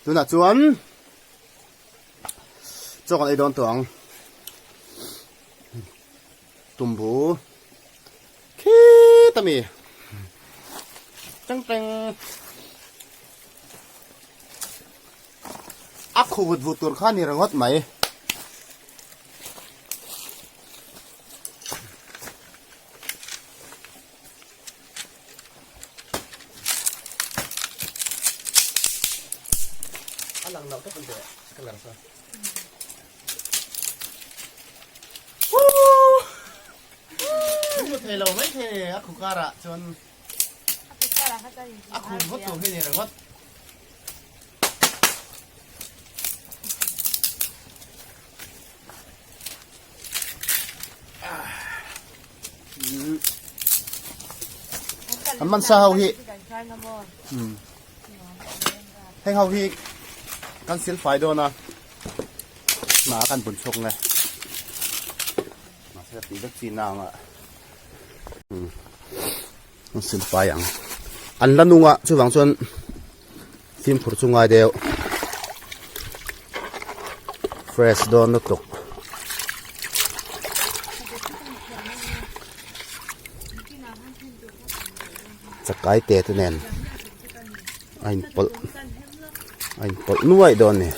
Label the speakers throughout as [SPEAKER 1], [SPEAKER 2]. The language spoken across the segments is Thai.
[SPEAKER 1] ดูน่ะจวนจอกไอ้ดอนตวงตุ่มผูขี้ตะมีจังอักขวุดวุดตัวข้านี่ระงดไหมหลังเราก็เป็นเด็กกันหลังซะไม่เทเราไม่เทอะคุการะจนอะคุวัตถุที่นี่ระงดมันซาฮิให้เขาฮิกันสิลไฟโดนะมากันบุญชงเลยมาเสียตีดักจีนางอ่ะมันสิลไฟอย่างอันละนุ่งอ่ะช่วยหวังส่วนฟิล์มผุดชงไอเดียวเฟรชโดนนักตกจะไกลเตะตัวแน่นไอ้ปลนุ่ยโดนเนี่ย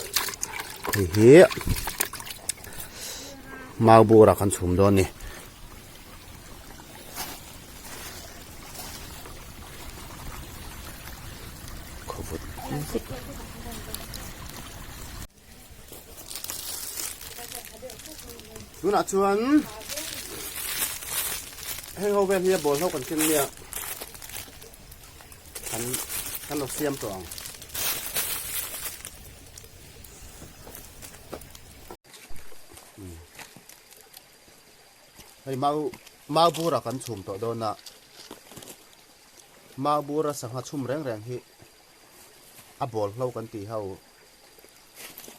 [SPEAKER 1] เฮียมาบูรักกันสุ่มโดนนี่ขบุดดูน่ะชวนให้เขาเป็นเฮียบอลเขากันขึ้นเนี่ยขันเราเสียมตัวไอ้มาบูรักกันชุ่มตัวโดนนะมาบูรักสังหารชุ่มแรงๆที่อับบอลเรากันตีเขา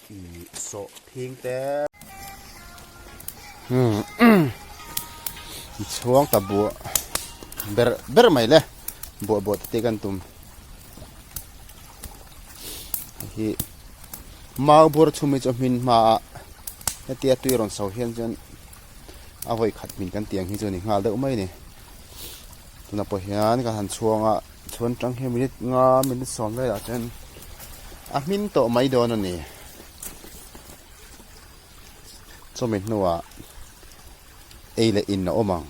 [SPEAKER 1] อีโซพิงแต่ช่วงตะบัวเบอร์ไม่เลยบัวตีกันตุ่มที่มาบัวชุ่มจะมินมาเตียตุยรอนเสาเฮียนจนเอาไว้ขัดมินกันเตียงที่จนอีกงาเลิกไม่เนี่ยตัวนับเฮียนก็หันช่วงชวนจังเฮียมินงามินสอนเลยจนมินโตไม่โดนนี่สมัยนัวเอเลอินนะโอมัง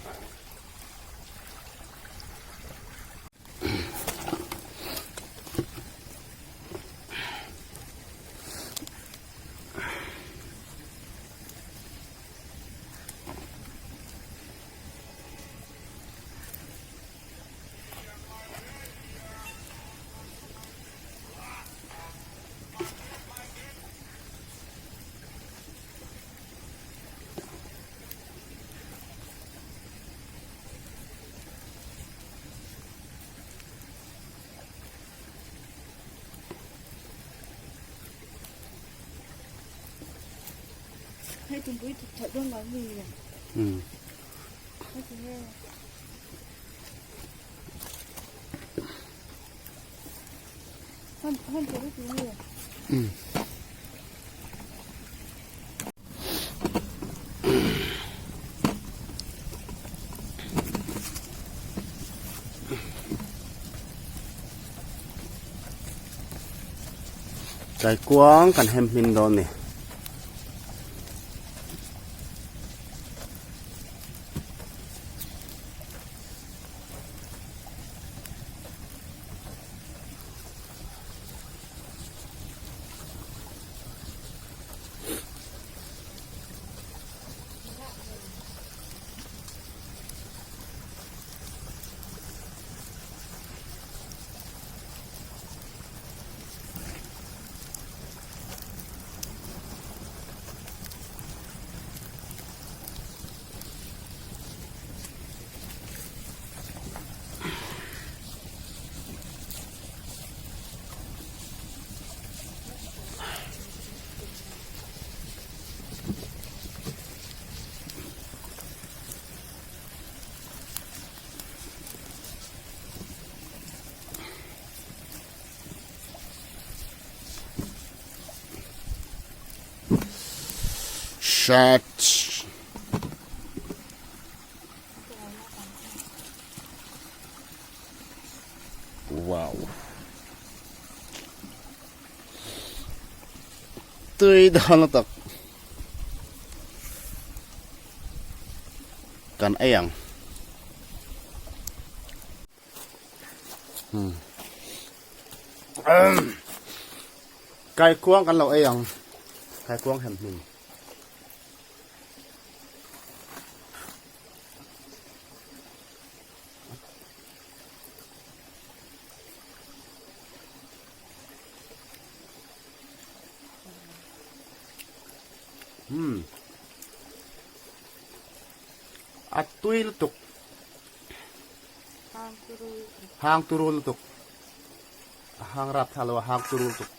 [SPEAKER 2] ให้จุ่มปุ้ยถัดเรื่องร้อนมีเลยให้จุ่มแม่ให้จุ่มได้จุ่มเลย
[SPEAKER 1] ใจกว้างกันแฮมมินโดนนี่ shit ว้าวตัวดานละตักกันไอ้ยังไก่ควงกันเราไอ้ยังไก่ควงแหมหนึ่งอัดตุยลุตุกหางตุรุลุตุกหางรับทะเลวหางตุรุลุตุก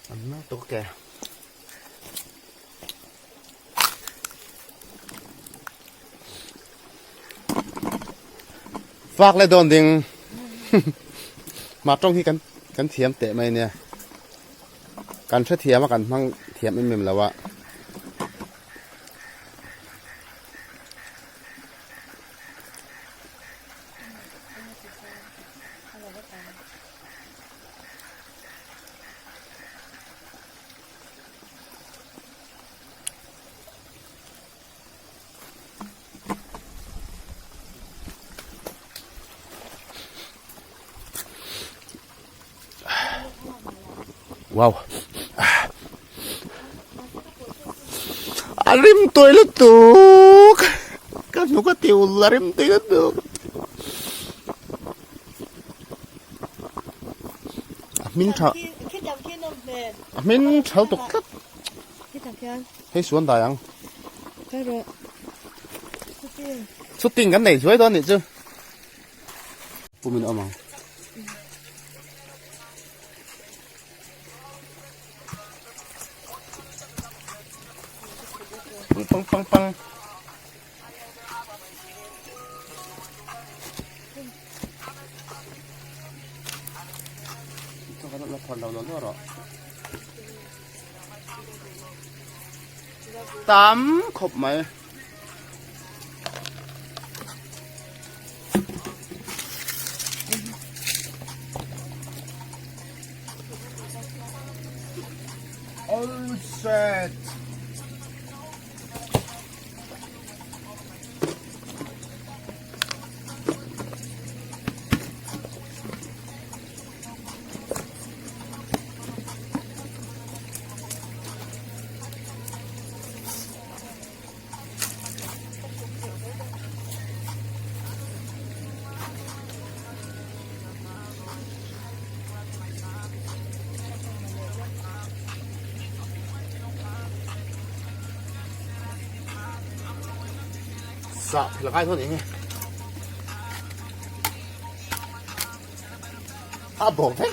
[SPEAKER 1] อันนั้นตัวแกฝากเลยโดนดิ่ง มาตรงที่กันเทียมเตะไหมเนี่ยกันช่วยเทียมมากันมั่งเทียมไม่เหม็นแล้ววะว้าวอาริมตัวละตุกกันหนูก็ติวลาริมตัวละตุกมินชามินชาตุกครับให้สวนได้ยังสุดติ่งกันไหนช่วยตอนนี้จ้ะปูมินเอามาปังปังปังเราผ่อนเราแล้วหรอตามขบไหมโอ้เซ็ตสะละไก่เท่านี้บอกให้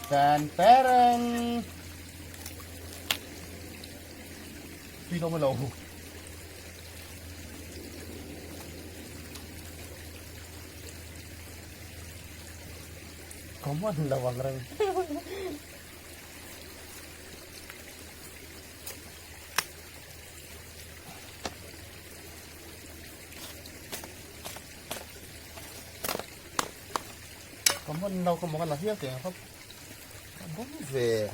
[SPEAKER 1] แฟนแฟนพี่ต้องมาลงKamu adalah wangreng. Kamu đâu có một cái là hiếp tiền không? Bún về.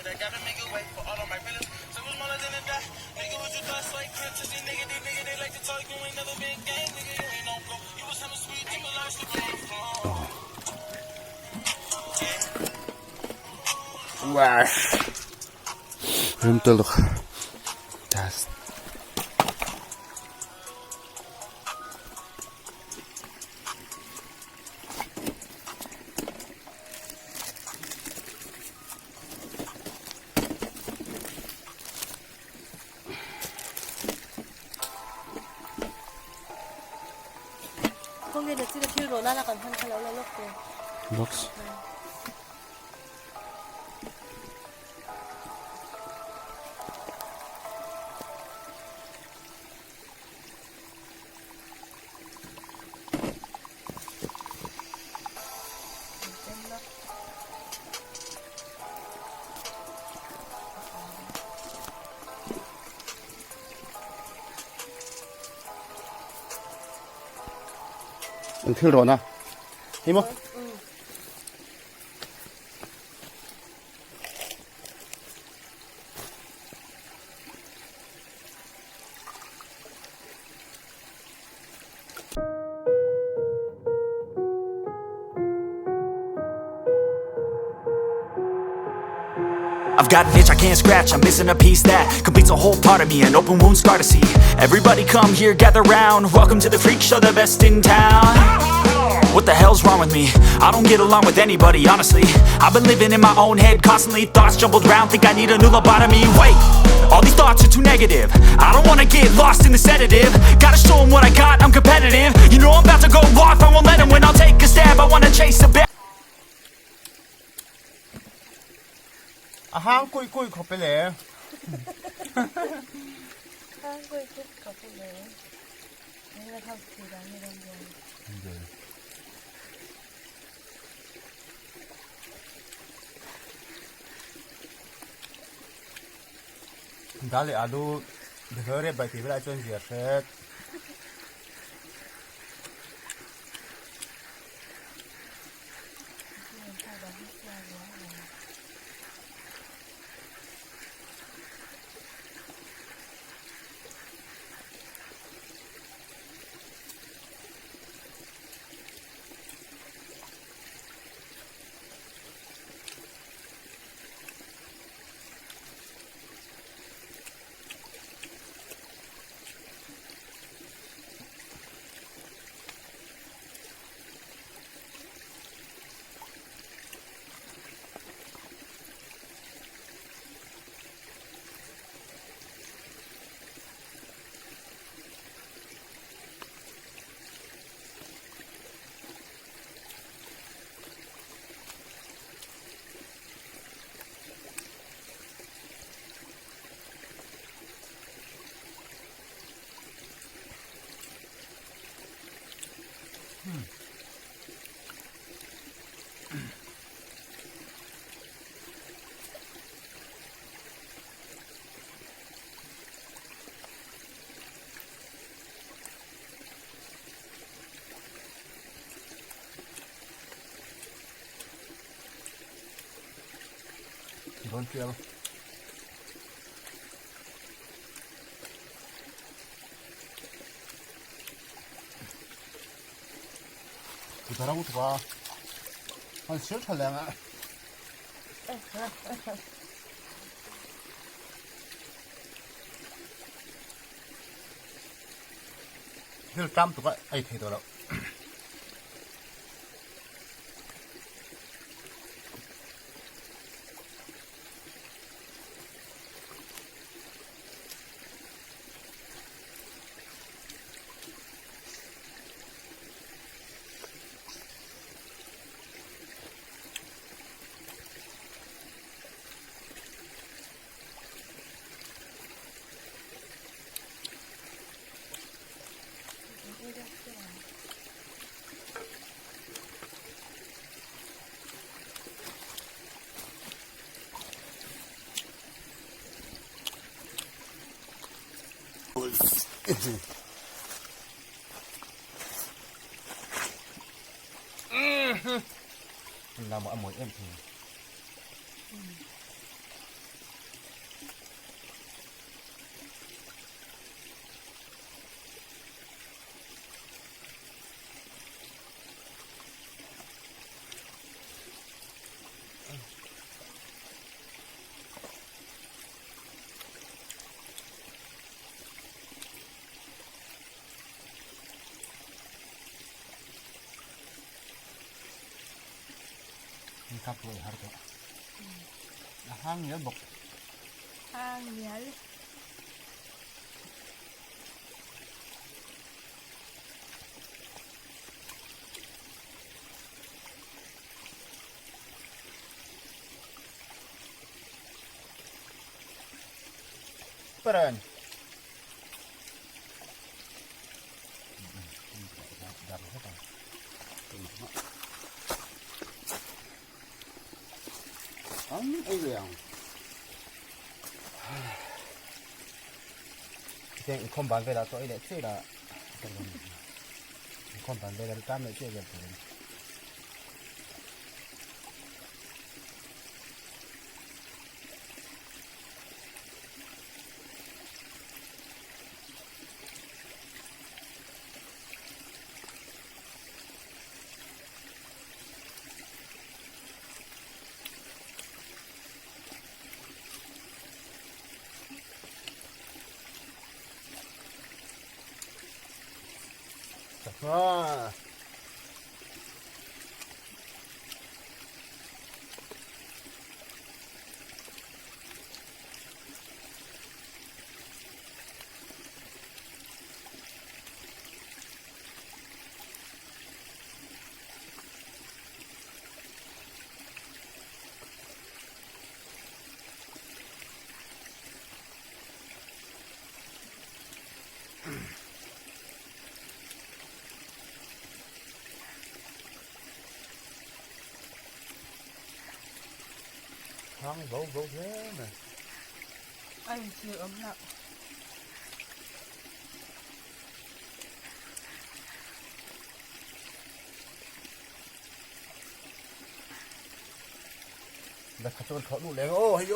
[SPEAKER 3] I gotta make it wait for all of my feelings. So much more than a die. Nigga, what you thought? Like Princess, these nigga, they like to talk. You ain't never been gang, nigga. You ain't no go. You was having sweet, you were like sleeping on the floor.
[SPEAKER 1] rimtel das
[SPEAKER 2] 거기에 지금 뒤로 날아간 한 칼 올라놓고.
[SPEAKER 1] box thil ro na himo
[SPEAKER 4] I've got an itch I can't scratch, I'm missing a piece that completes a whole part of me, an open wound scar to see. Everybody come here, gather round, welcome to the freak show, the best in town. What the hell's wrong with me? I don't get along with anybody, honestly. I've been living in my own head constantly, thoughts jumbled round, think I need a new lobotomy. Wait, all these thoughts are too negative, I don't wanna get lost in the sedative. Gotta show 'em what I got, I'm competitive. You know I'm about to go off, I won't let 'em win, I'll take a stab, I wanna chase a bear.
[SPEAKER 1] อาหารกุยกุยเข้าไปแล้ว
[SPEAKER 2] ข้างก็ทุบกับพวกเลยนี่เราทำสีดำไม่ดำเดียว
[SPEAKER 1] Dale alu dhore bati bela chon zia khet 이번 주에 부탁하고 봐. 한 시간 탈래나? 힐 땀도가 아이 되더라. Làm một mỗi em thì ครับเลยฮาร์ดห้างเนี้ยบอก
[SPEAKER 2] ทางเนี้ย
[SPEAKER 1] เปรนดับเข้าไปไอ้เรื่องเจ้าคอมบานเวลาตัวไอ้เด็กเสียละคอมบานเวลาตามเลยเสียแบบนี้ว้าห้างโบเท่ไหม
[SPEAKER 2] ไอ้เสือมละ
[SPEAKER 1] แล้วเขาจะมาถอดลูกแรงโอ้ยโย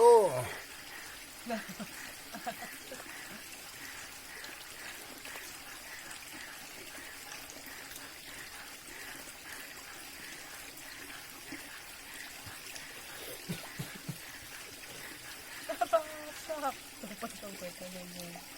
[SPEAKER 2] ชอบตัวประตูไปตัวเอง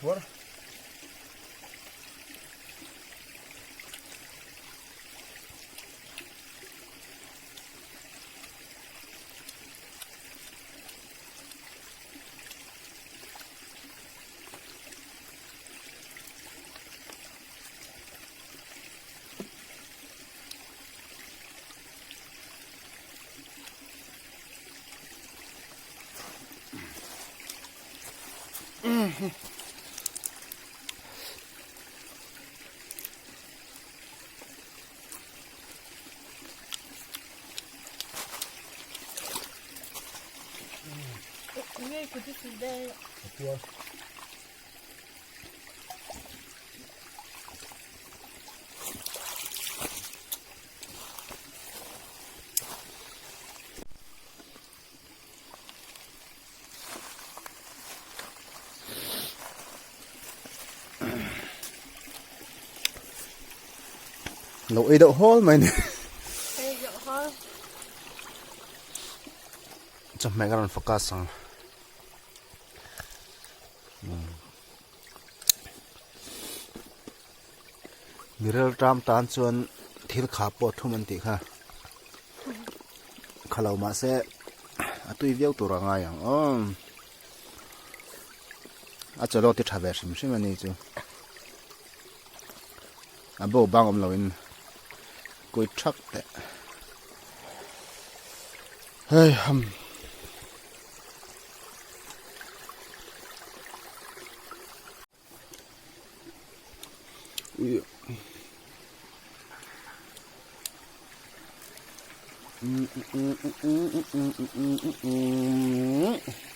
[SPEAKER 1] วัว
[SPEAKER 2] นี่คือที่สีแดง
[SPEAKER 1] วัวเราไอ้ดอกฮอลไหมเนี่ย
[SPEAKER 2] เฮ้ยเดี๋ยวเขา
[SPEAKER 1] จะไม่กันโฟกัสอ่ะมีเรื่องตามตานส่วนที่ขาปวดทุมันติค่ะข้าเรามาเสะตุยเวียวตัวร่างอย่างอาจจะรอติดทาเวสิมใช่ไหมนี่จูอ่ะบ่บางอมเราอินกุยชักแต่เฮ้ยฮัมอืม